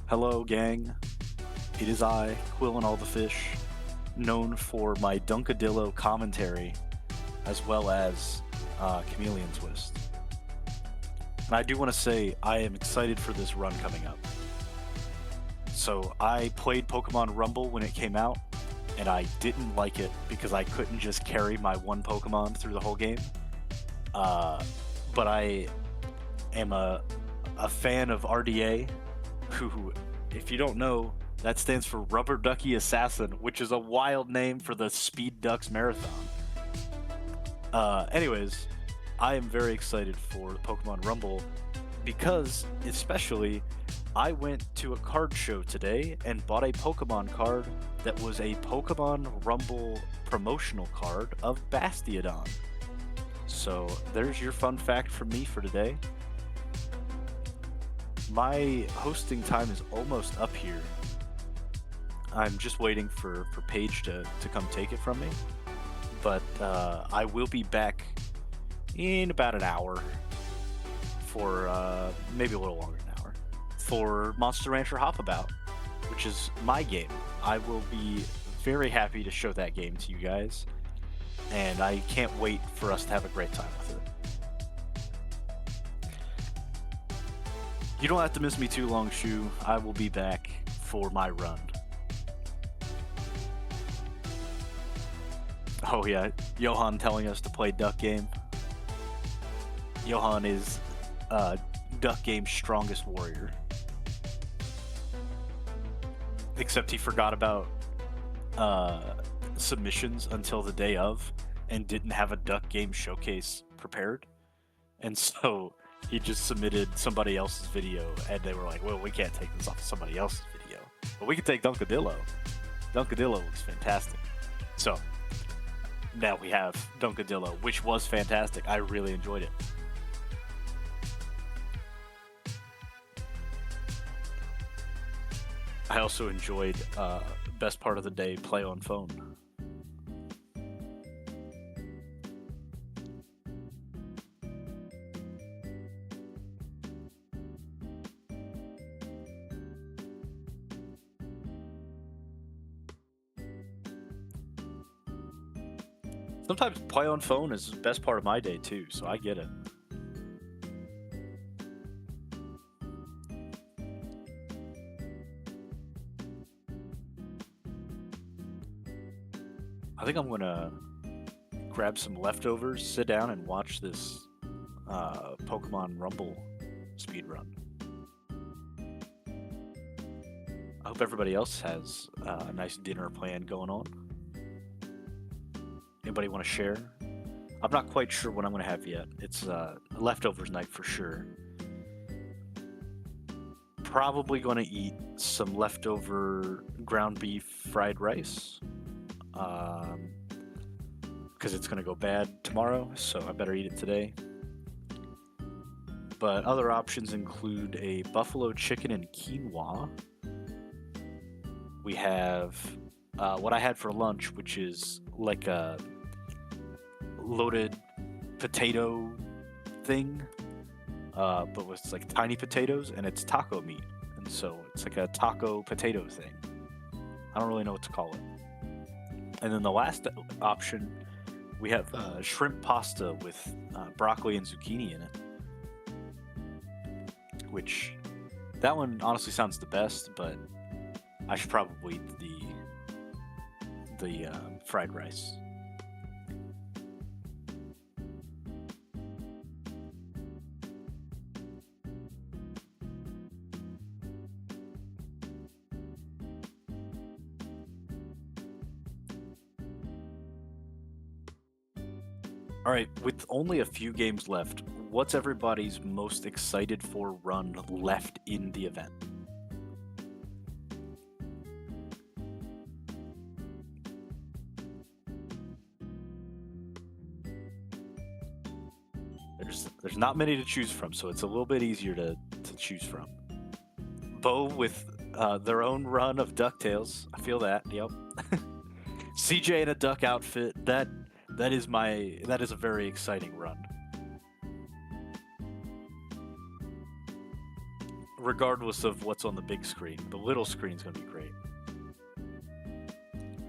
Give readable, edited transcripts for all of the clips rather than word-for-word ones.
Hello, gang. It is I, Quill and all the fish, known for my Dunkadillo commentary, as well as Chameleon Twist. And I do want to say I am excited for this run coming up. So I played Pokemon Rumble when it came out, and I didn't like it because I couldn't just carry my one Pokemon through the whole game. But I am a fan of RDA, who, if you don't know, that stands for Rubber Ducky Assassin, which is a wild name for the Speed Ducks Marathon. Anyways, I am very excited for Pokemon Rumble because, especially, I went to a card show today and bought a Pokemon card that was a Pokemon Rumble promotional card of Bastiodon. So there's your fun fact from me for today. My hosting time is almost up here. I'm just waiting for Paige to come take it from me. But I will be back in about an hour for maybe a little longer than an hour for Monster Rancher Hopabout, which is my game. I will be very happy to show that game to you guys, and I can't wait for us to have a great time with it. You don't have to miss me too long, Shu. I will be back for my run. Oh yeah, Johan telling us to play Duck Game. Johan is Duck Game's strongest warrior. Except he forgot about submissions until the day of and didn't have a Duck Game showcase prepared. And so he just submitted somebody else's video, and they were like, well, we can't take this off of somebody else's video, but we can take Dunkadillo. Dunkadillo looks fantastic. So now we have Dunkadillo, which was fantastic. I really enjoyed it. I also enjoyed best part of the day, play on phone. Sometimes play on phone is the best part of my day too, so I get it. I think I'm gonna grab some leftovers, sit down, and watch this Pokemon Rumble speedrun. I hope everybody else has a nice dinner plan going on. Anybody want to share? I'm not quite sure what I'm going to have yet. It's leftovers night for sure. Probably going to eat some leftover ground beef fried rice. Because it's going to go bad tomorrow, so I better eat it today. But other options include a buffalo chicken and quinoa. We have what I had for lunch, which is like a loaded potato thing, but with like tiny potatoes, and it's taco meat, and so it's like a taco potato thing. I don't really know what to call it. And then the last option, we have shrimp pasta with broccoli and zucchini in it, which that one honestly sounds the best, but I should probably eat the fried rice. All right, with only a few games left, what's everybody's most excited for run left in the event? There's not many to choose from, so it's a little bit easier to choose from. Bo with their own run of DuckTales. I feel that. Yep. CJ in a duck outfit. That is a very exciting run. regardless of what's on the big screen. The little screen's gonna be great.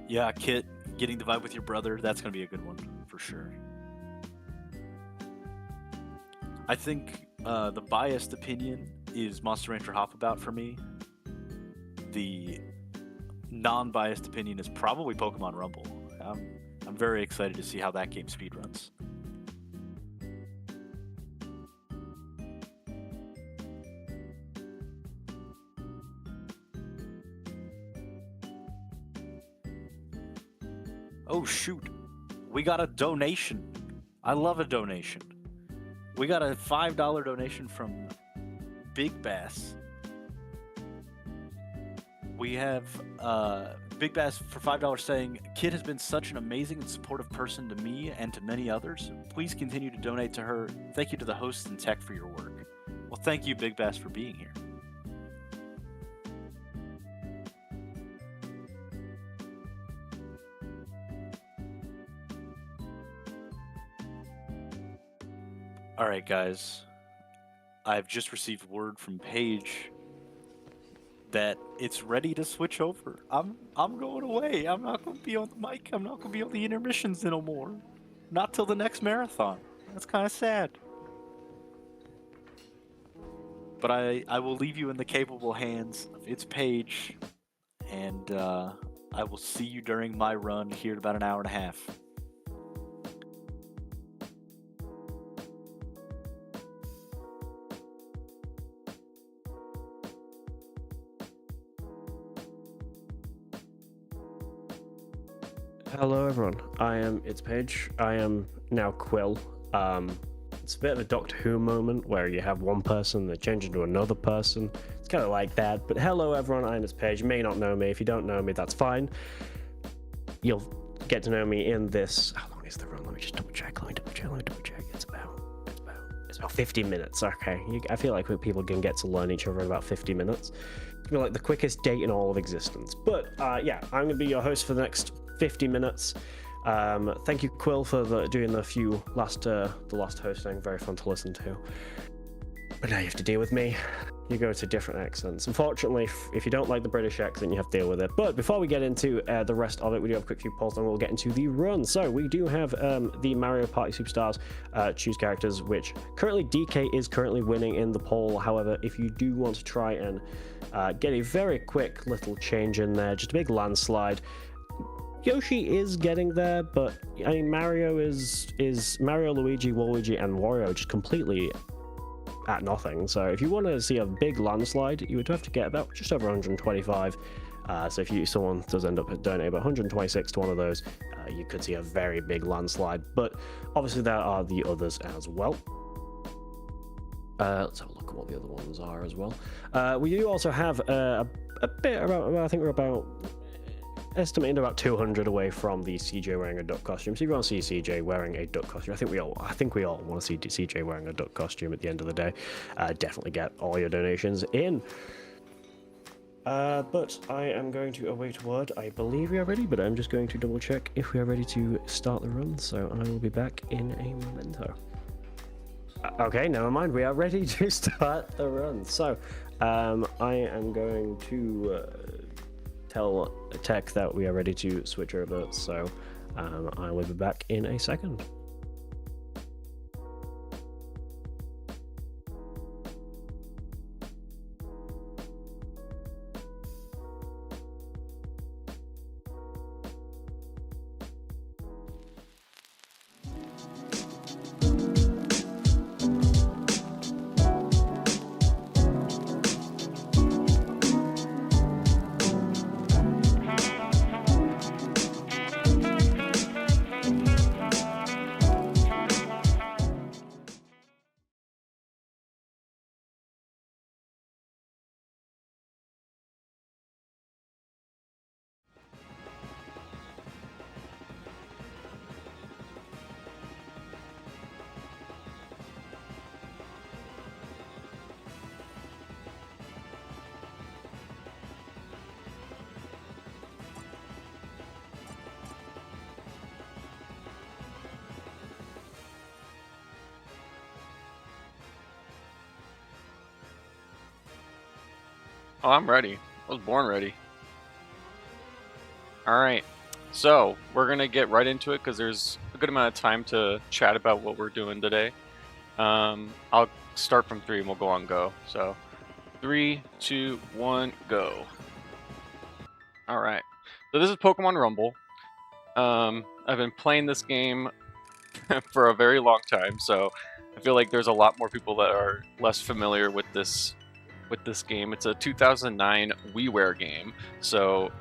Yeah, Kit, getting the vibe with your brother, that's gonna be a good one, for sure. I think the biased opinion is Monster Rancher Hopabout for me. The non-biased opinion is probably Pokemon Rumble. I'm very excited to see how that game speedruns. Oh shoot, we got a donation. I love a donation. We got a $5 donation from Big Bass. We have Big Bass for $5 saying, Kit has been such an amazing and supportive person to me and to many others. Please continue to donate to her. Thank you to the hosts and tech for your work. Well, thank you, Big Bass, for being here. All right, guys. I've just received word from Paige that it's ready to switch over. I'm going away. I'm not going to be on the mic. I'm not going to be on the intermissions no more. Not till the next marathon. That's kind of sad. But I will leave you in the capable hands of its Paige, and I will see you during my run here in about an hour and a half. Hello everyone, it's Paige. I am now Quill. It's a bit of a Doctor Who moment where you have one person that changes into another person. It's kind of like that, but hello everyone, I'm Paige. You may not know me. If you don't know me, that's fine. You'll get to know me in this. How long is the run? Let me just double check. It's about 50 minutes. Okay, I feel like people can get to learn each other in about 50 minutes. It's gonna be like the quickest date in all of existence. But yeah, I'm gonna be your host for the next 50 minutes. Thank you, Quill, for doing the last hosting. Very fun to listen to. But now you have to deal with me. You go to different accents. Unfortunately, if you don't like the British accent, you have to deal with it. But before we get into the rest of it, we do have a quick few polls, and we'll get into the run. So we do have the Mario Party Superstars choose characters, which currently DK is currently winning in the poll. However, if you do want to try and get a very quick little change in there, just a big landslide, Yoshi is getting there, but I mean Mario is Mario, Luigi, Waluigi, and Wario just completely at nothing. So if you want to see a big landslide, you would have to get about just over 125. So if someone does end up donating about 126 to one of those, you could see a very big landslide. But obviously there are the others as well. Let's have a look at what the other ones are as well. We do also have a bit about. I think we're about. Estimating about 200 away from the CJ wearing a duck costume. So if you want to see CJ wearing a duck costume, I think we all want to see CJ wearing a duck costume at the end of the day. Definitely get all your donations in. But I am going to await word. I believe we are ready, but I'm just going to double check if we are ready to start the run. So I will be back in a momento. Okay, never mind. We are ready to start the run. So I am going to tell tech that we are ready to switch over, so I will be back in a second. Oh, I'm ready. I was born ready. Alright, so we're gonna get right into it because there's a good amount of time to chat about what we're doing today. I'll start from 3 and we'll go on go. So 3, 2, 1, go. Alright, so this is Pokemon Rumble. I've been playing this game for a very long time, so I feel like there's a lot more people that are less familiar with this game. It's a 2009 WiiWare game, so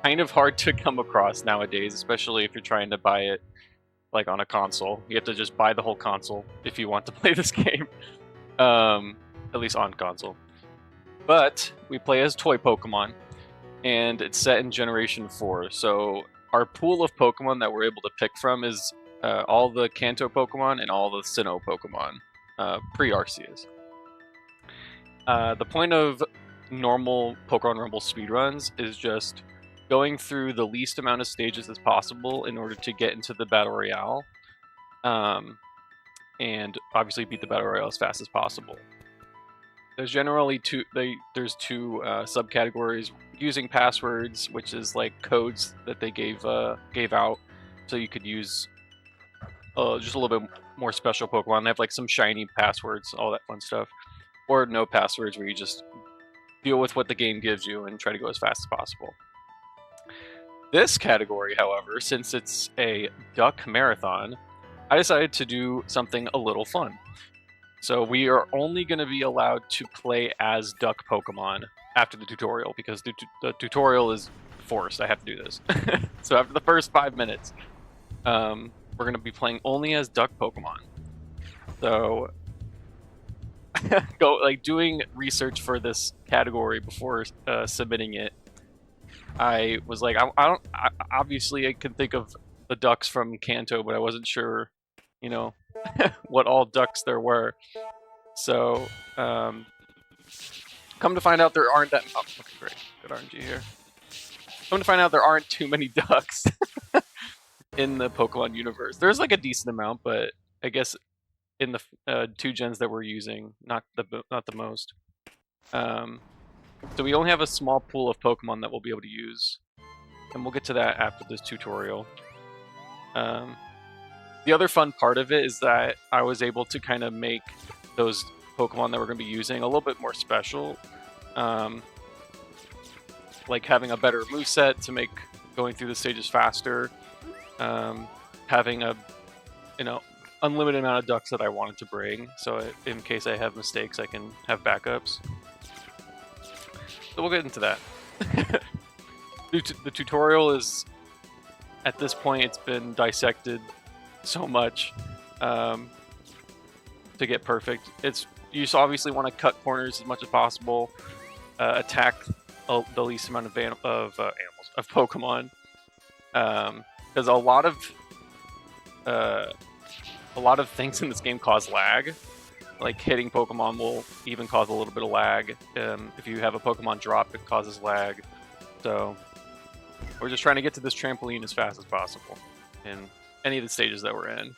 kind of hard to come across nowadays, especially if you're trying to buy it like on a console. You have to just buy the whole console if you want to play this game, at least on console. But we play as toy Pokemon, and it's set in Generation 4, so our pool of Pokemon that we're able to pick from is all the Kanto Pokemon and all the Sinnoh Pokemon, pre-Arceus. The point of normal Pokemon Rumble speedruns is just going through the least amount of stages as possible in order to get into the Battle Royale, and obviously beat the Battle Royale as fast as possible. There's generally two subcategories: using passwords, which is like codes that they gave out, so you could use just a little bit more special Pokemon. They have like some shiny passwords, all that fun stuff. Or no passwords, where you just deal with what the game gives you and try to go as fast as possible. This category, however, since it's a duck marathon, I decided to do something a little fun. So we are only going to be allowed to play as duck Pokemon after the tutorial, because the tutorial is forced. I have to do this. So after the first 5 minutes, we're going to be playing only as duck Pokemon. So doing research for this category before submitting it, I was like, obviously I can think of the ducks from Kanto, but I wasn't sure, what all ducks there were. So, come to find out there aren't that. Oh, okay, great, good RNG here. Come to find out there aren't too many ducks in the Pokemon universe. There's like a decent amount, but I guess in the 2 gens that we're using, not the most. So we only have a small pool of Pokemon that we'll be able to use, and we'll get to that after this tutorial. The other fun part of it is that I was able to kind of make those Pokemon that we're going to be using a little bit more special, like having a better moveset to make going through the stages faster, having a unlimited amount of ducks that I wanted to bring, so in case I have mistakes I can have backups. So we'll get into that. The tutorial is, at this point, it's been dissected so much to get perfect. You just obviously want to cut corners as much as possible, attack the least amount of Pokemon, because a lot of things in this game cause lag. Like hitting Pokemon will even cause a little bit of lag. If you have a Pokemon drop, it causes lag. So we're just trying to get to this trampoline as fast as possible in any of the stages that we're in.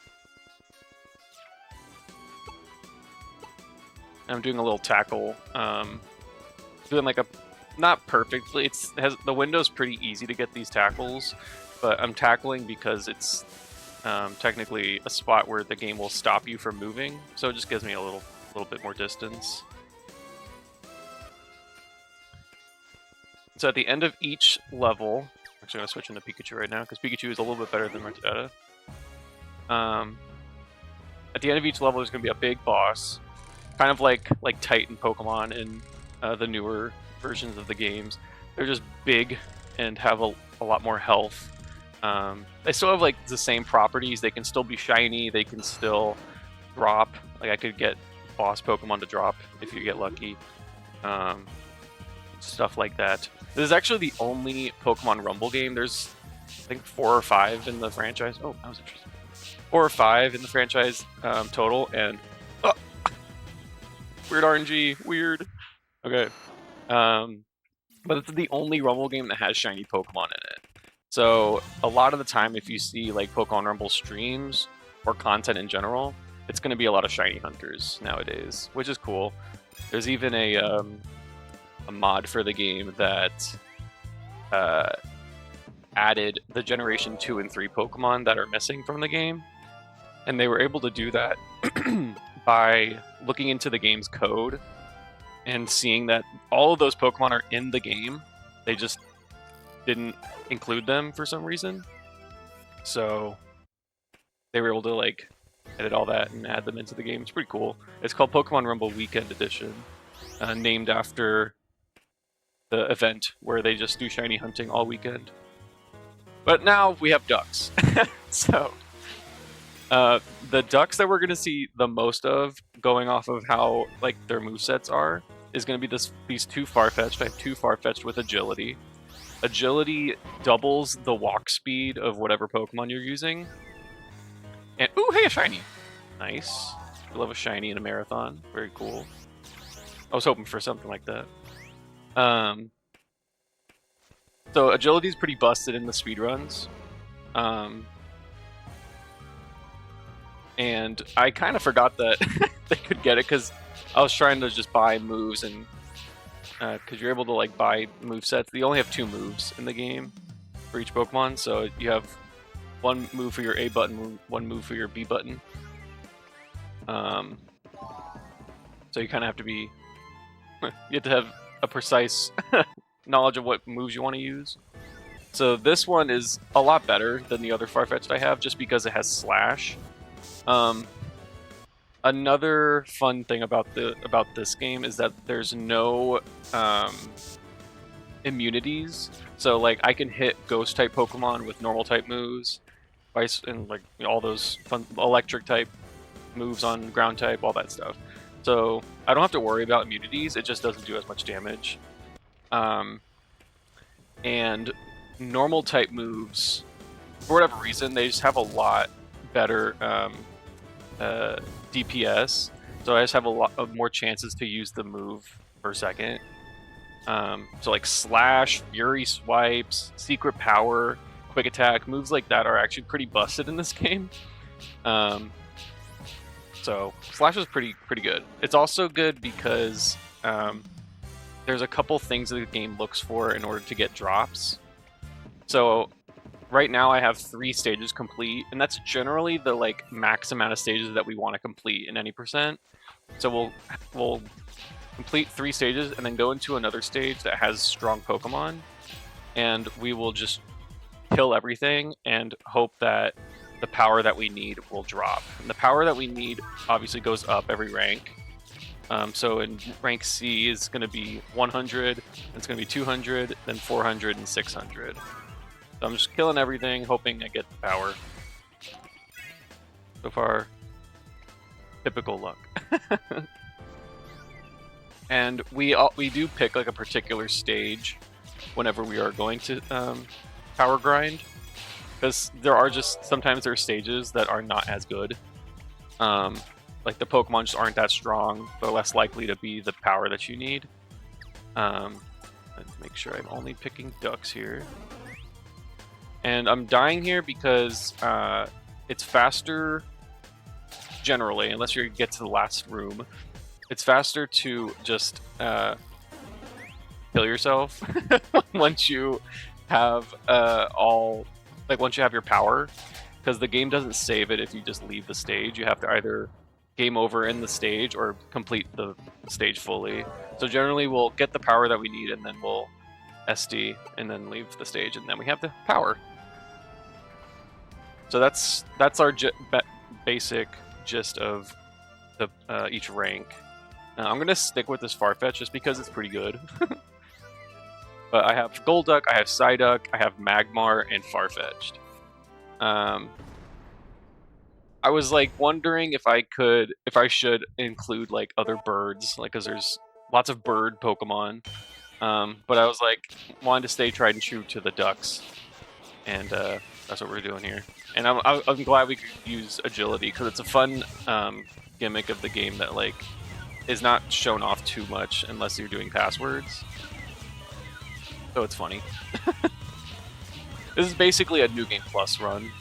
And I'm doing a little tackle. Doing like not perfectly. The window's pretty easy to get these tackles, but I'm tackling because it's technically a spot where the game will stop you from moving, so it just gives me a little bit more distance. So at the end of each level, I'm actually going to switch into Pikachu right now, because Pikachu is a little bit better than Rattata. At the end of each level, there's going to be a big boss, kind of like Titan Pokemon in the newer versions of the games. They're just big and have a lot more health. They still have like the same properties. They can still be shiny. They can still drop. Like I could get boss Pokemon to drop if you get lucky. Stuff like that. This is actually the only Pokemon Rumble game. There's, I think, 4 or 5 in the franchise. Oh, that was interesting. 4 or 5 in the franchise total, and weird RNG, weird. Okay, but it's the only Rumble game that has shiny Pokemon in it. So a lot of the time, if you see like Pokemon Rumble streams or content in general, it's going to be a lot of shiny hunters nowadays, which is cool. There's even a a mod for the game that added the Generation 2 and 3 Pokemon that are missing from the game. And they were able to do that by looking into the game's code and seeing that all of those Pokemon are in the game. They just didn't include them for some reason. So they were able to like edit all that and add them into the game. It's pretty cool. It's called Pokemon Rumble Weekend Edition, named after the event where they just do shiny hunting all weekend. But now we have ducks. So the ducks that we're going to see the most of, going off of how like their movesets are, is going to be these two Farfetch'd. I have two Farfetch'd with agility. Agility doubles the walk speed of whatever Pokemon you're using. And ooh, hey, a shiny! Nice. I love a shiny in a marathon. Very cool. I was hoping for something like that. So agility is pretty busted in the speedruns. And I kind of forgot that they could get it because I was trying to just buy moves, and because you're able to like buy move sets. You only have 2 moves in the game for each Pokemon, so you have 1 move for your A button, 1 move for your B button. So you kind of have to be, you have to have a precise knowledge of what moves you want to use. So this one is a lot better than the other Farfetch'd I have, just because it has Slash. Another fun thing about this game is that there's no immunities. So like I can hit Ghost type Pokemon with normal type moves, Ice, and like all those fun Electric type moves on Ground type, all that stuff. So I don't have to worry about immunities. It just doesn't do as much damage. And normal type moves, for whatever reason, they just have a lot better DPS, so I just have a lot of more chances to use the move per second. So like Slash, Fury Swipes, Secret Power, Quick Attack, moves like that are actually pretty busted in this game. So Slash is pretty good. It's also good because there's a couple things that the game looks for in order to get drops. So right now I have 3 stages complete, and that's generally the like max amount of stages that we want to complete in any percent. So we'll complete 3 stages and then go into another stage that has strong Pokemon, and we will just kill everything and hope that the power that we need will drop. And the power that we need obviously goes up every rank. So in rank C is going to be 100, it's going to be 200, then 400 and 600. So I'm just killing everything, hoping I get the power. So far, typical luck. And we do pick like a particular stage whenever we are going to power grind, because there are just sometimes there are stages that are not as good. Like the Pokemon just aren't that strong; they're less likely to be the power that you need. Let's make sure I'm only picking ducks here. And I'm dying here because it's faster, generally, unless you get to the last room. It's faster to just kill yourself once you have once you have your power, because the game doesn't save it if you just leave the stage. You have to either game over in the stage or complete the stage fully. So generally we'll get the power that we need and then we'll SD and then leave the stage, and then we have the power. So that's our basic gist of the each rank. Now I'm gonna stick with this Farfetch just because it's pretty good. But I have Golduck, I have Psyduck, I have Magmar, and Farfetch'd. I was like wondering if I should include like other birds, like because there's lots of bird Pokemon. But I was like wanted to stay tried and true to the ducks, and that's what we're doing here. And I'm glad we could use agility because it's a fun gimmick of the game that like is not shown off too much unless you're doing passwords. So it's funny. This is basically a New Game Plus run.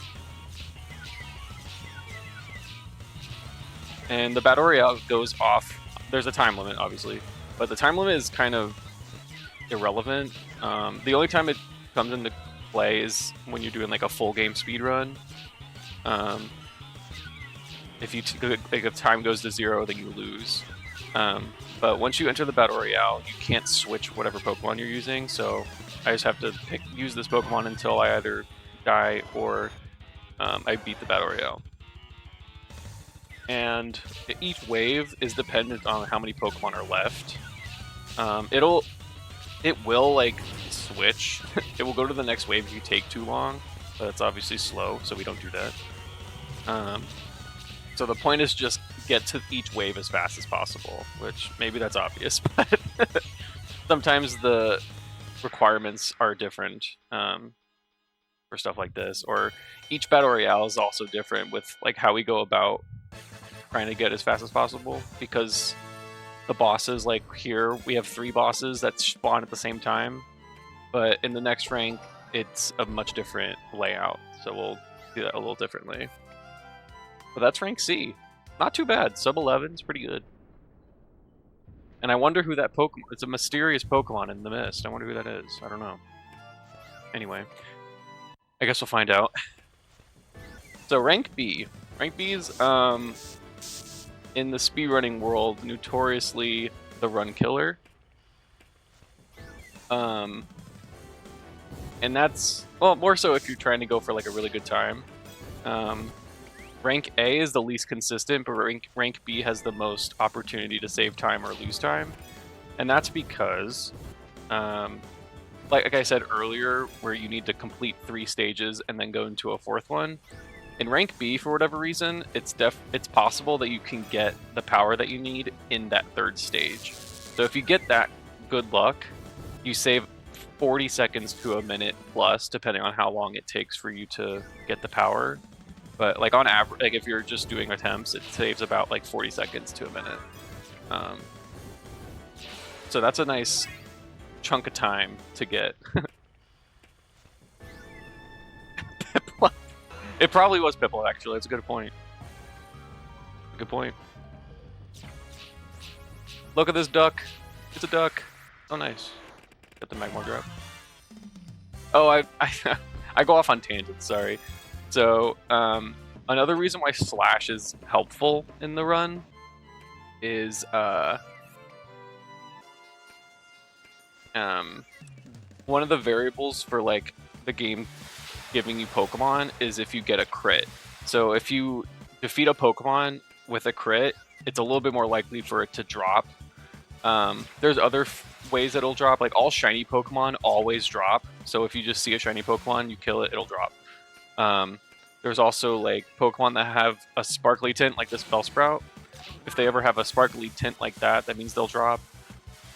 And the Battle Royale goes off. There's a time limit, obviously, but the time limit is kind of irrelevant. The only time it comes into play is when you're doing like a full game speed run. If time goes to 0, then you lose. But once you enter the Battle Royale, you can't switch whatever Pokemon you're using, so I just have to use this Pokemon until I either die or I beat the Battle Royale. And each wave is dependent on how many Pokemon are left. It will like switch. It will go to the next wave if you take too long, but it's obviously slow, so we don't do that. So the point is just get to each wave as fast as possible, which maybe that's obvious, but sometimes the requirements are different for stuff like this, or each Battle Royale is also different with like how we go about trying to get as fast as possible, because the bosses, like here we have 3 bosses that spawn at the same time, but in the next rank it's a much different layout, so we'll do that a little differently. But that's rank C. Not too bad. Sub 11 is pretty good. And I wonder who that Pokemon... It's a mysterious Pokemon in the mist. I wonder who that is. I don't know. Anyway. I guess we'll find out. So rank B. Rank B is, in the speedrunning world, notoriously the run killer. And that's... Well, more so if you're trying to go for like a really good time. Rank A is the least consistent, but rank B has the most opportunity to save time or lose time. And that's because, like I said earlier, where you need to complete 3 stages and then go into a 4th one, in rank B, for whatever reason, it's possible that you can get the power that you need in that 3rd stage. So if you get that good luck, you save 40 seconds to a minute plus, depending on how long it takes for you to get the power. But like on average, like if you're just doing attempts, it saves about like 40 seconds to a minute. So that's a nice chunk of time to get. It probably was Piplup, actually. That's a good point. Good point. Look at this duck. It's a duck. Oh, nice. Got the Magmar drop. Oh, I go off on tangents, sorry. So, another reason why Slash is helpful in the run is, one of the variables for, like, the game giving you Pokemon is if you get a crit. So if you defeat a Pokemon with a crit, it's a little bit more likely for it to drop. There's other ways that it'll drop, like all shiny Pokemon always drop. So if you just see a shiny Pokemon, you kill it, it'll drop. There's also like Pokemon that have a sparkly tint, like this Bellsprout. If they ever have a sparkly tint like that, that means they'll drop.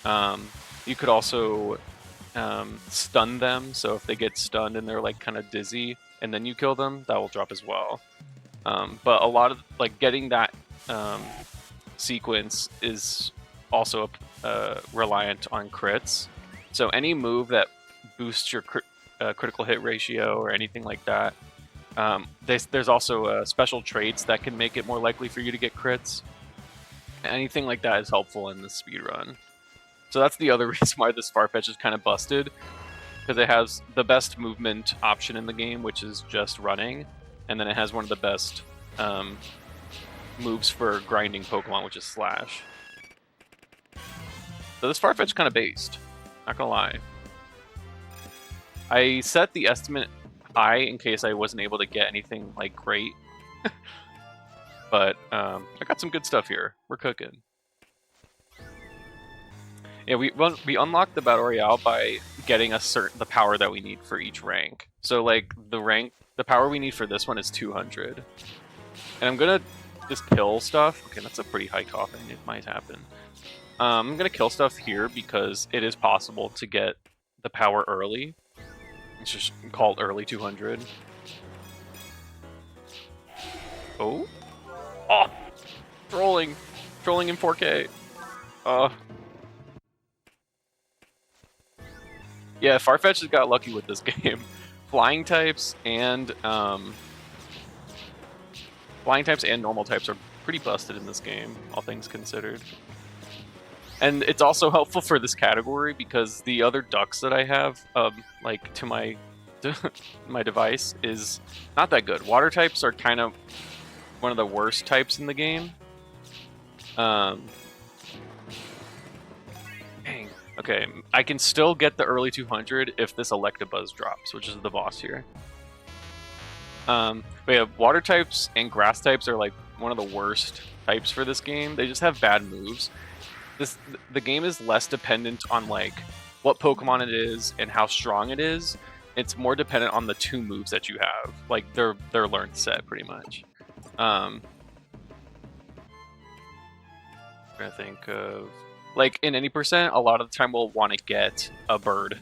You could also stun them, so if they get stunned and they're like kind of dizzy and then you kill them, that will drop as well. But a lot of like getting that sequence is also reliant on crits. So any move that boosts your critical hit ratio or anything like that, there's also special traits that can make it more likely for you to get crits. Anything like that is helpful in the speedrun. So that's the other reason why this Farfetch is kind of busted, because it has the best movement option in the game, which is just running, and then it has one of the best moves for grinding Pokemon, which is Slash. So this Farfetch is kind of based, not gonna lie. I set the estimate high in case I wasn't able to get anything like great, but I got some good stuff here. We're cooking. Yeah, we unlocked the Battle Royale by getting the power that we need for each rank. So like the power we need for this one is 200. And I'm gonna just kill stuff. Okay, that's a pretty high coffin. It might happen. I'm gonna kill stuff here because it is possible to get the power early. It's just called early 200. Oh? Oh! Trolling! Trolling in 4K. Yeah, Farfetch has got lucky with this game. Flying types and normal types are pretty busted in this game, all things considered. And it's also helpful for this category because the other ducks that I have, like to my my device, is not that good. Water types are kind of one of the worst types in the game. Dang. Okay, I can still get the early 200 if this Electabuzz drops, which is the boss here. But yeah, water types and grass types are like one of the worst types for this game. They just have bad moves. The game is less dependent on like what Pokemon it is and how strong it is. It's more dependent on the 2 moves that you have, like their learned set, pretty much. I'm trying to think of, like, in any percent, a lot of the time we'll want to get a bird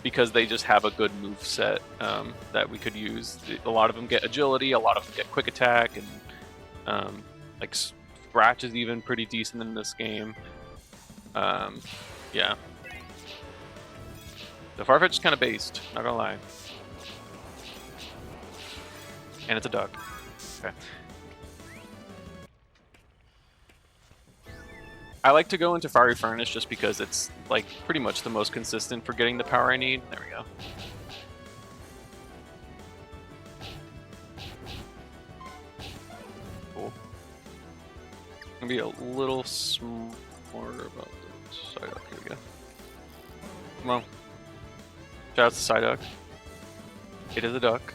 because they just have a good move set that we could use. A lot of them get agility, a lot of them get quick attack, and like Scratch is even pretty decent in this game. Yeah. The Farfetch is kind of based, not gonna lie. And it's a duck. Okay. I like to go into Fiery Furnace just because it's like pretty much the most consistent for getting the power I need. There we go. Cool. I'm gonna be a little smarter about this. Psyduck, here we go. Come on. Shout out to Psyduck. It is a duck.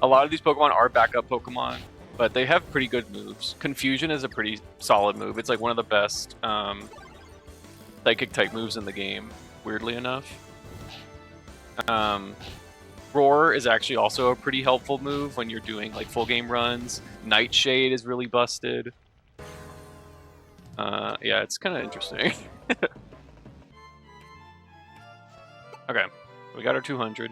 A lot of these Pokemon are backup Pokemon, but they have pretty good moves. Confusion is a pretty solid move. It's like one of the best psychic type moves in the game, weirdly enough. Roar is actually also a pretty helpful move when you're doing like full game runs. Nightshade is really busted. Yeah, it's kind of interesting. Okay, we got our 200.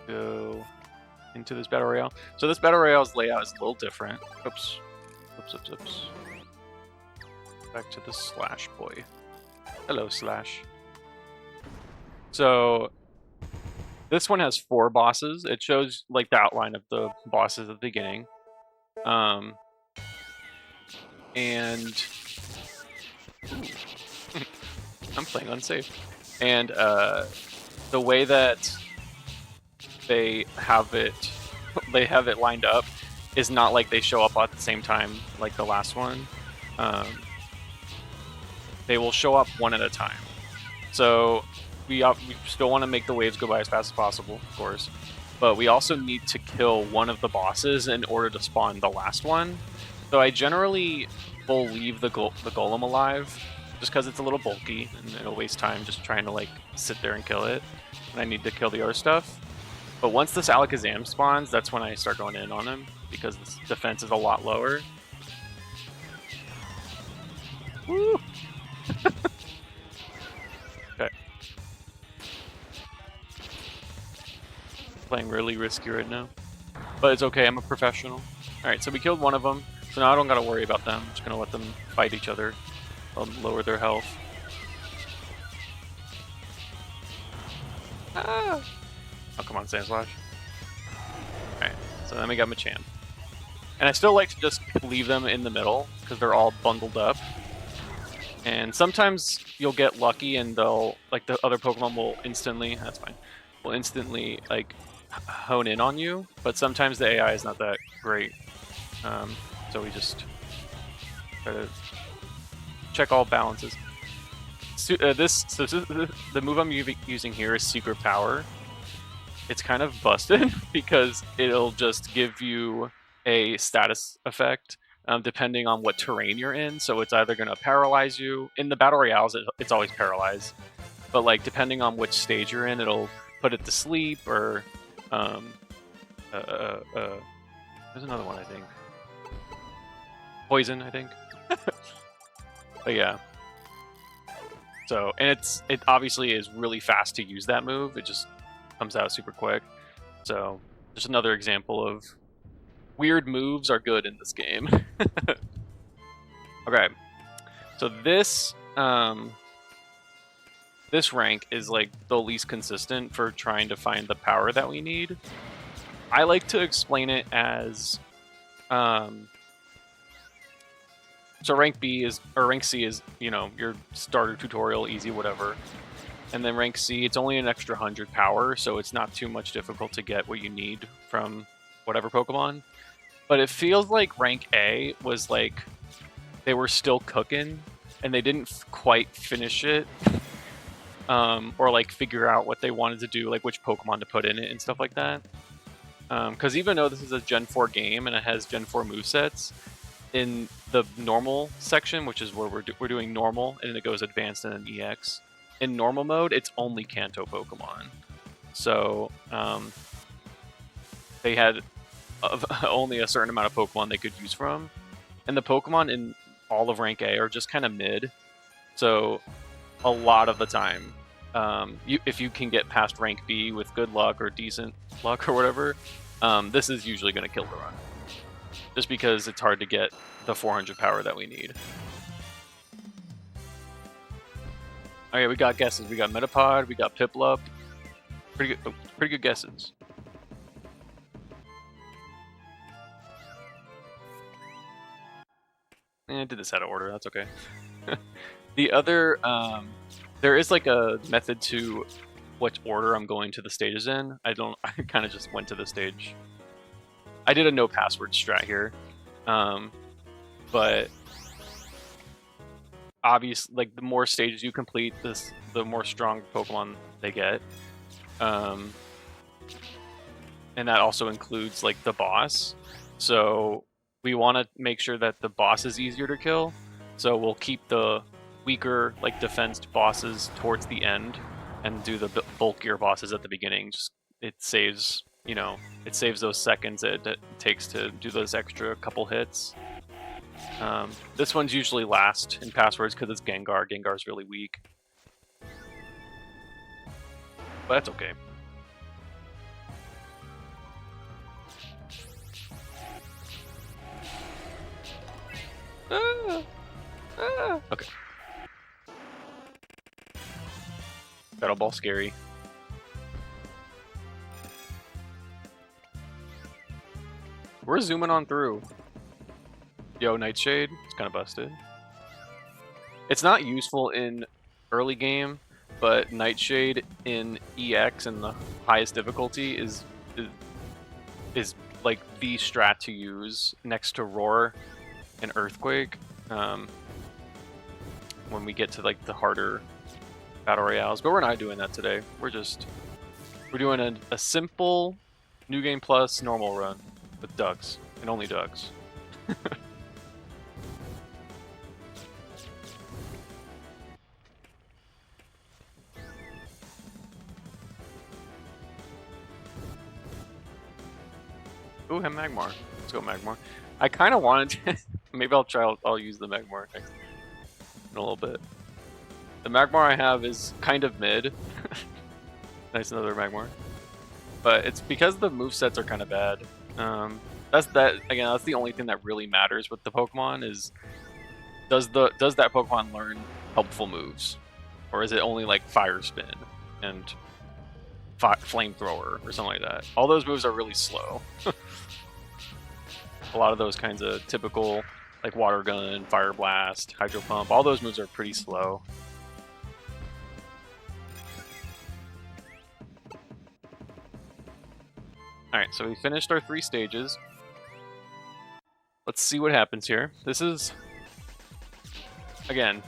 Go into this battle royale. So this battle royale's layout is a little different. Oops. Oops. Back to the Slash boy. Hello, Slash. So this one has 4 bosses. It shows like the outline of the bosses at the beginning. And I'm playing unsafe. And the way that they have it lined up is not like they show up at the same time like the last one. They will show up one at a time. So we still want to make the waves go by as fast as possible, of course. But we also need to kill one of the bosses in order to spawn the last one. So I generally will leave the golem alive just because it's a little bulky and it'll waste time just trying to like sit there and kill it. And I need to kill the other stuff. But once this Alakazam spawns, that's when I start going in on him because the defense is a lot lower. Woo! Okay. Playing really risky right now. But it's okay, I'm a professional. Alright, so we killed one of them. So now I don't gotta worry about them. I'm just gonna let them fight each other. I'll lower their health. Ah! Oh, come on, Sandslash. Alright, so then we got Machamp. And I still like to just leave them in the middle, because they're all bundled up. And sometimes you'll get lucky and they'll, like the other Pokemon will instantly, that's fine, will instantly, like, hone in on you. But sometimes the AI is not that great. So we just try to check all balances. So, the move I'm using here is Secret Power. It's kind of busted because it'll just give you a status effect depending on what terrain you're in. So it's either going to paralyze you. In the Battle Royales, it's always paralyzed. But like depending on which stage you're in, it'll put it to sleep or... there's another one, I think. Poison, I think. But yeah. So, and it obviously is really fast to use that move. It just comes out super quick. So, just another example of weird moves are good in this game. Okay. So this this rank is like the least consistent for trying to find the power that we need. I like to explain it as, so rank B is, or rank C is, you know, your starter tutorial, easy, whatever. And then rank C, it's only an extra 100 power, so it's not too much difficult to get what you need from whatever Pokemon. But it feels like rank A was like, they were still cooking, and they didn't quite finish it. Or like figure out what they wanted to do, like which Pokemon to put in it and stuff like that. Because even though this is a Gen 4 game and it has Gen 4 movesets, in the normal section, which is where we're doing normal, and then it goes advanced and then EX. In normal mode, it's only Kanto Pokemon. So they had only a certain amount of Pokemon they could use from. And the Pokemon in all of rank A are just kind of mid. So a lot of the time, if you can get past rank B with good luck or decent luck or whatever, this is usually going to kill the run. Just because it's hard to get the 400 power that we need. Okay, we got guesses. We got Metapod, we got Piplup. Pretty good guesses. I did this out of order, that's okay. The other, there is like a method to what order I'm going to the stages in. I kind of just went to the stage. I did a no password strat here. But obviously, like, the more stages you complete, the more strong Pokemon they get. And that also includes, like, the boss. So we want to make sure that the boss is easier to kill. So we'll keep the weaker, like, defensed bosses towards the end and do the bulkier bosses at the beginning. Just, it saves, you know, it saves those seconds it takes to do those extra couple hits. This one's usually last in passwords because it's Gengar. Gengar's really weak. But that's okay. Okay. Battle Ball scary. We're zooming on through. Yo, Nightshade, it's kind of busted. It's not useful in early game, but Nightshade in EX and the highest difficulty is like the strat to use next to Roar and Earthquake. When we get to like the harder battle royales, but we're not doing that today. We're doing a simple New Game Plus normal run with Ducks and only Ducks. Ooh, have Magmar. Let's go Magmar. I kind of wanted to... Maybe I'll use the Magmar next in a little bit. The Magmar I have is kind of mid. Nice, another Magmar. But it's because the movesets are kind of bad. That's the only thing that really matters with the Pokemon is does that Pokemon learn helpful moves? Or is it only like Fire Spin and Flamethrower or something like that? All those moves are really slow. A lot of those kinds of typical, like Water Gun, Fire Blast, Hydro Pump, all those moves are pretty slow. Alright, so we finished our 3 stages. Let's see what happens here. This is, again,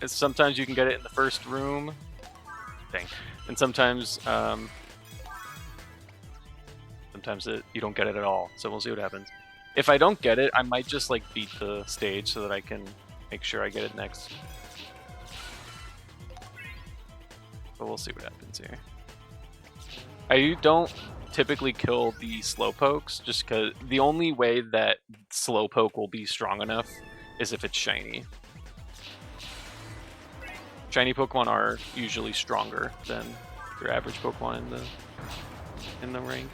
sometimes you can get it in the first room. Dang. And sometimes, you don't get it at all. So we'll see what happens. If I don't get it, I might just like beat the stage so that I can make sure I get it next. But we'll see what happens here. I don't typically kill the Slowpokes just because the only way that Slowpoke will be strong enough is if it's shiny. Shiny Pokemon are usually stronger than your average Pokemon in the rank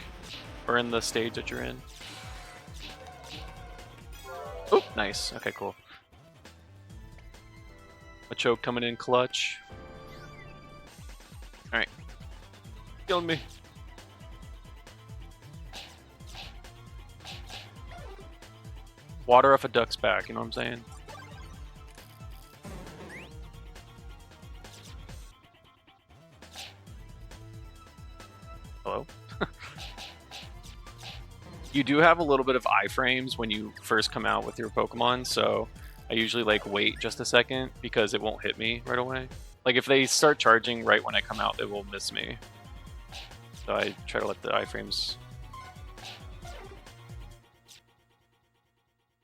or in the stage that you're in. Oh, nice. Okay, cool. A choke coming in clutch. Alright. Killing me. water off a duck's back, you know what I'm saying? Hello? You do have a little bit of iframes when you first come out with your Pokemon, so I usually like wait just a second because it won't hit me right away. Like if they start charging right when I come out, it will miss me. So I try to let the iframes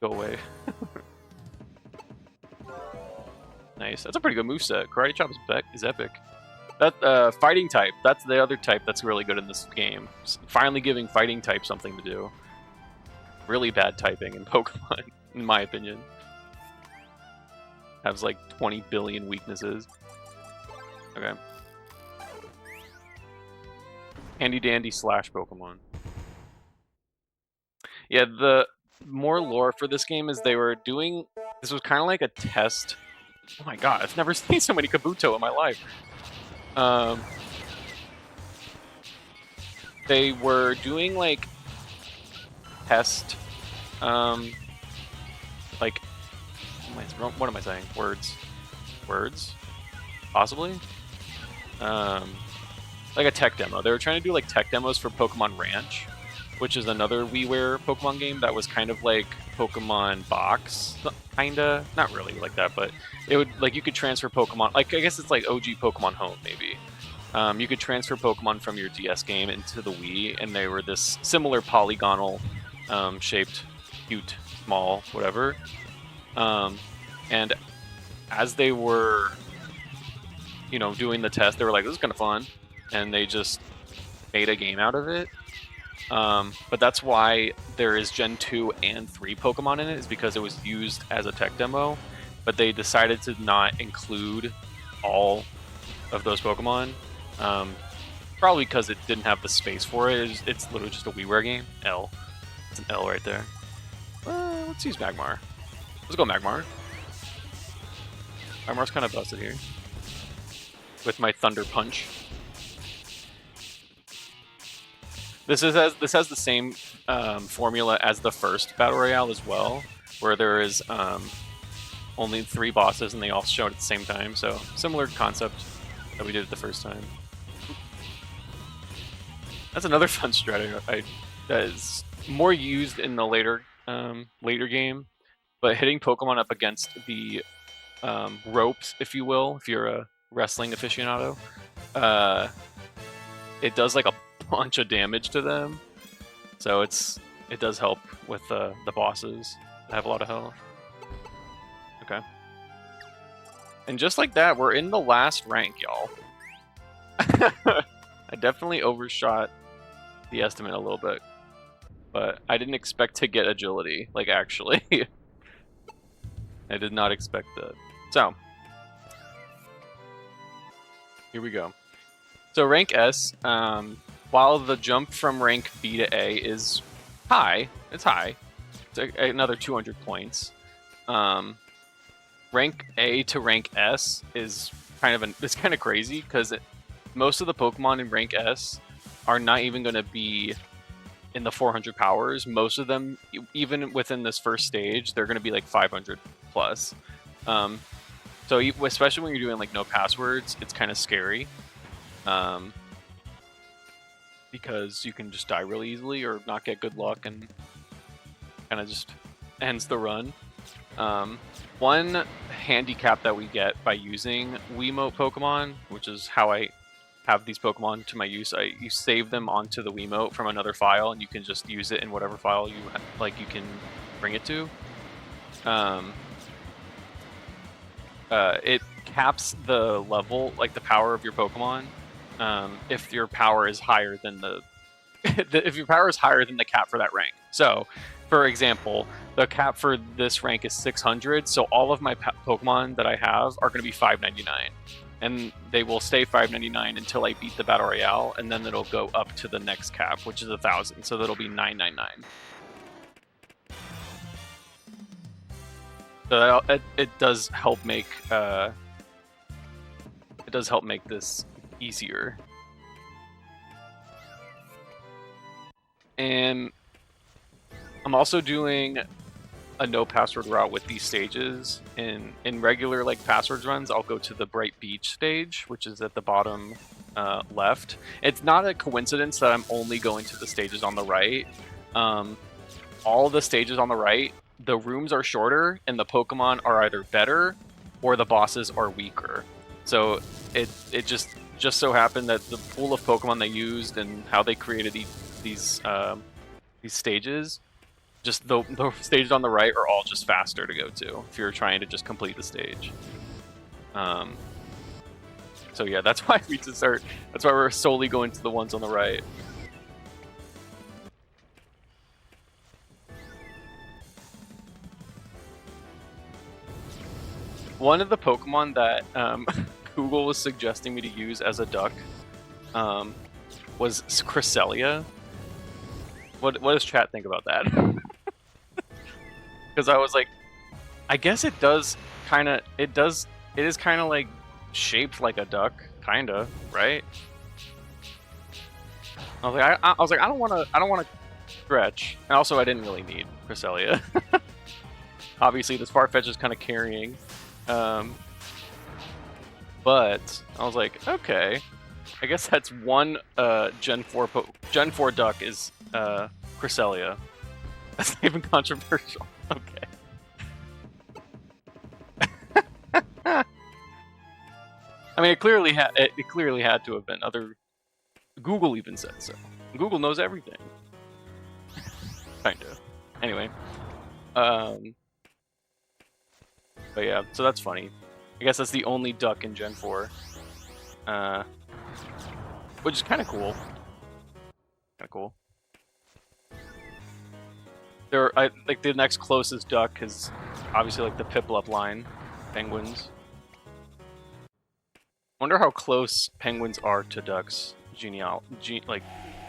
go away. Nice. That's a pretty good moveset. Karate Chop is epic. That fighting type, that's the other type that's really good in this game. Finally giving fighting type something to do. Really bad typing in Pokemon, in my opinion. Has like 20 billion weaknesses. Okay. Handy Dandy slash Pokemon. Yeah, the more lore for this game is they were doing... This was kind of like a test. Oh my god, I've never seen so many Kabuto in my life. They were doing like test, like, what am I saying? Words? Possibly? Like a tech demo. They were trying to do like tech demos for Pokemon Ranch, which is another WiiWare Pokemon game that was kind of like Pokemon Box, kinda. Not really like that, but it would, like, you could transfer Pokemon, like, I guess it's like OG Pokemon Home, maybe. You could transfer Pokemon from your DS game into the Wii, and they were this similar polygonal shaped, cute, small, whatever. And as they were, you know, doing the test, they were like, this is kind of fun. And they just made a game out of it. But that's why there is Gen 2 and 3 Pokemon in it, is because it was used as a tech demo. But they decided to not include all of those Pokemon. Probably because it didn't have the space for it. It's literally just a WiiWare game. L. It's an L right there. Let's use Magmar. Let's go Magmar. Magmar's kind of busted here. With my Thunder Punch. This has the same formula as the first Battle Royale as well, where there is only 3 bosses and they all show it at the same time. So similar concept that we did it the first time. That's another fun strategy that is more used in the later game, but hitting Pokemon up against the ropes, if you will, if you're a wrestling aficionado, it does like a bunch of damage to them. So it does help with the bosses that have a lot of health. Okay. And just like that, we're in the last rank, y'all. I definitely overshot the estimate a little bit, but I didn't expect to get agility, like, actually. I did not expect that. So, here we go. So rank S, while the jump from rank B to A is high, it's another 200 points. Rank A to rank S is kind of crazy, because most of the Pokemon in rank S are not even going to be in the 400 powers. Most of them, even within this first stage, they're going to be like 500 plus. So especially when you're doing like no passwords, it's kind of scary. Because you can just die really easily or not get good luck, and kind of just ends the run. One handicap that we get by using Wiimote Pokemon, which is how I have these Pokemon to my use, you save them onto the Wiimote from another file, and you can just use it in whatever file you can bring it to. It caps the level, like the power of your Pokemon, if your power is higher than the cap for that rank. So, for example, the cap for this rank is 600, so all of my Pokemon that I have are going to be 599. And they will stay 599 until I beat the Battle Royale, and then it'll go up to the next cap, which is 1,000, so that'll be 999. So it does help make this easier. And I'm also doing a no password route with these stages. In regular like passwords runs, I'll go to the Bright Beach stage, which is at the bottom left. It's not a coincidence that I'm only going to the stages on the right. All the stages on the right, the rooms are shorter and the Pokemon are either better or the bosses are weaker. So it just so happened that the pool of Pokemon they used and how they created these stages, just the stages on the right are all just faster to go to if you're trying to just complete the stage. So yeah, that's why that's why we're solely going to the ones on the right. One of the Pokemon that Google was suggesting me to use as a duck was Cresselia. What does chat think about that? Because I was like, I guess it is kind of like shaped like a duck, kinda, right? I was like, I don't want to stretch, and also I didn't really need Cresselia. Obviously, this Farfetch is kind of carrying, but I was like, okay, I guess that's one Gen 4 duck is Cresselia. That's not even controversial. Okay. I mean, it clearly had to have been. Google even said so. Google knows everything. Kind of. Anyway. But yeah, so that's funny. I guess that's the only duck in Gen 4. Which is kind of cool. Kind of cool. Like the next closest duck is obviously like the Piplup line, penguins. Wonder how close penguins are to ducks, like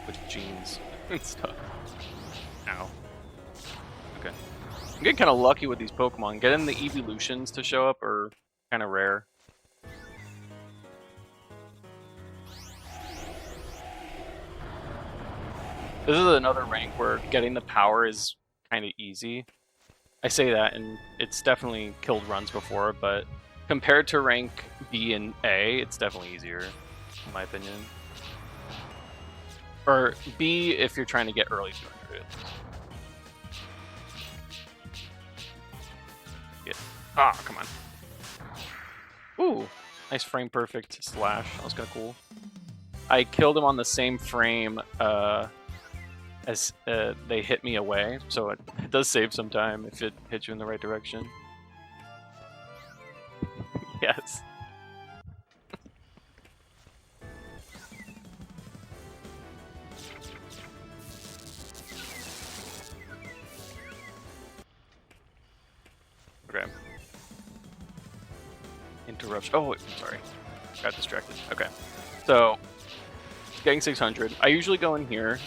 with genes and stuff. Ow. Okay. I'm getting kind of lucky with these Pokemon. Getting the evolutions to show up are kind of rare. This is another rank where getting the power is kind of easy. I say that, and it's definitely killed runs before, but compared to rank B and A, it's definitely easier, in my opinion. Or B if you're trying to get early 200. Yeah. Ah, come on. Ooh, nice frame perfect slash. That was kind of cool. I killed him on the same frame as they hit me away, so it does save some time if it hits you in the right direction. Yes. Okay. Interruption. Oh, wait, I'm sorry. Got distracted. Okay. So, getting 600. I usually go in here.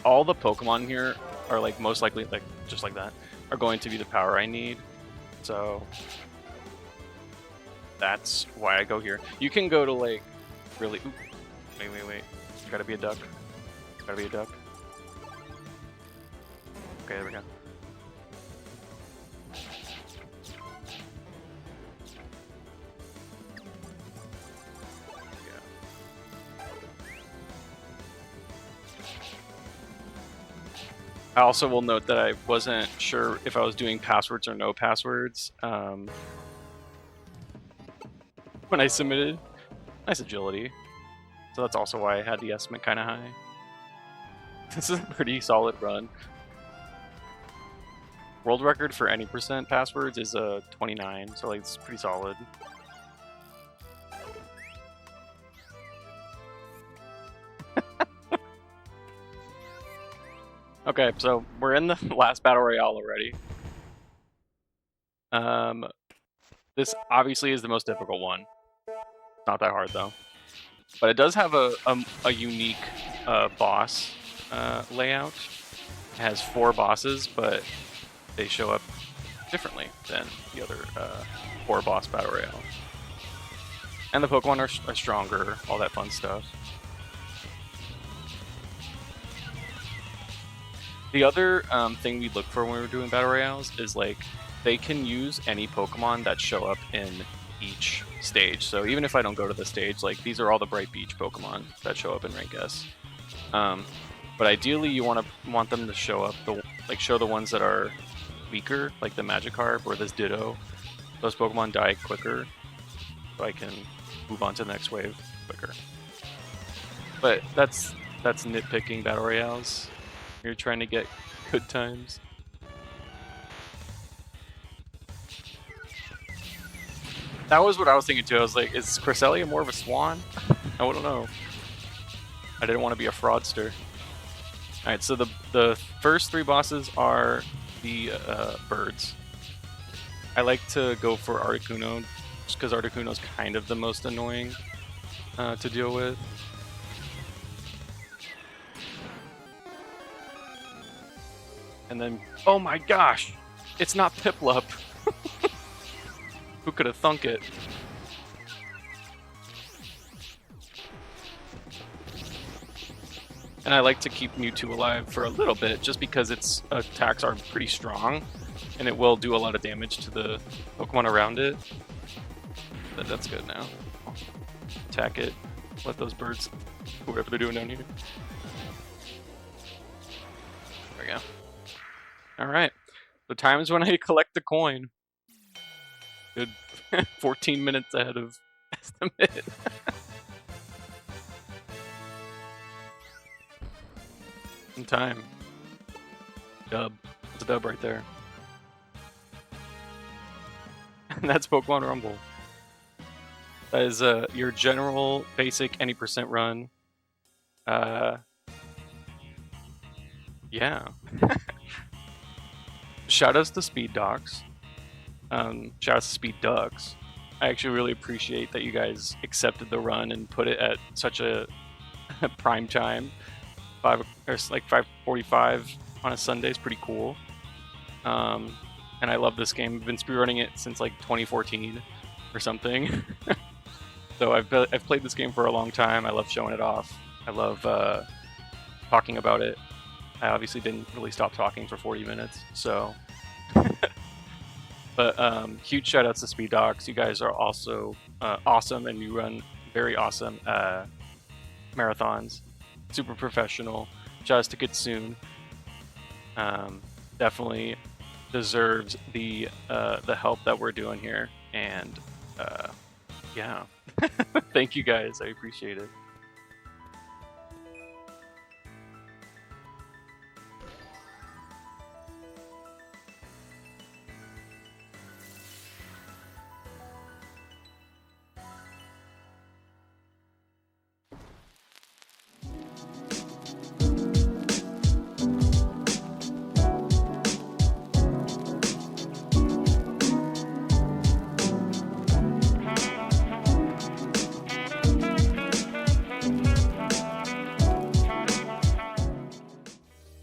All the Pokemon here are like most likely, like just like that, are going to be the power I need. So that's why I go here. You can go to like really. Ooh, wait. It's gotta be a duck. It's gotta be a duck. Okay, there we go. I also will note that I wasn't sure if I was doing passwords or no passwords when I submitted. Nice agility. So that's also why I had the estimate kind of high. This is a pretty solid run. World record for any percent passwords is 29, so like it's pretty solid. Okay, so we're in the last battle royale already. This obviously is the most difficult one. It's not that hard though, but it does have a unique boss layout. It has 4 bosses, but they show up differently than the other 4 boss battle royale. And the Pokemon are stronger, all that fun stuff. The other thing we look for when we're doing battle royales is like they can use any Pokemon that show up in each stage. So even if I don't go to the stage, like these are all the Bright Beach Pokemon that show up in Rank S. But ideally, you want them to show up show the ones that are weaker, like the Magikarp or this Ditto. Those Pokemon die quicker, so I can move on to the next wave quicker. But that's nitpicking battle royales. You're trying to get good times. That was what I was thinking too. I was like, is Cresselia more of a swan? I don't know. I didn't want to be a fraudster. Alright, so the first 3 bosses are the birds. I like to go for Articuno, just because Articuno's kind of the most annoying to deal with. And then, oh my gosh, it's not Piplup. Who could have thunk it? And I like to keep Mewtwo alive for a little bit, just because its attacks are pretty strong, and it will do a lot of damage to the Pokemon around it. But that's good now. Attack it. Let those birds do whatever they're doing down here. There we go. Alright. The times when I collect the coin. Good 14 minutes ahead of estimate. In time. Dub. That's a dub right there. And that's Pokemon Rumble. That is your general basic any % run. Yeah. Shoutouts to Speed Docs. Shoutouts to Speed Ducks. I actually really appreciate that you guys accepted the run and put it at such a prime time. 5:45 on a Sunday is pretty cool. And I love this game. I've been speedrunning it since like 2014 or something. So I've played this game for a long time. I love showing it off. I love talking about it. I obviously didn't really stop talking for 40 minutes, so. But huge shout outs to Speed Docs. You guys are also awesome, and you run very awesome marathons. Super professional. Shout outs to Kitsune. Definitely deserves the help that we're doing here, and yeah. Thank you guys. I appreciate it.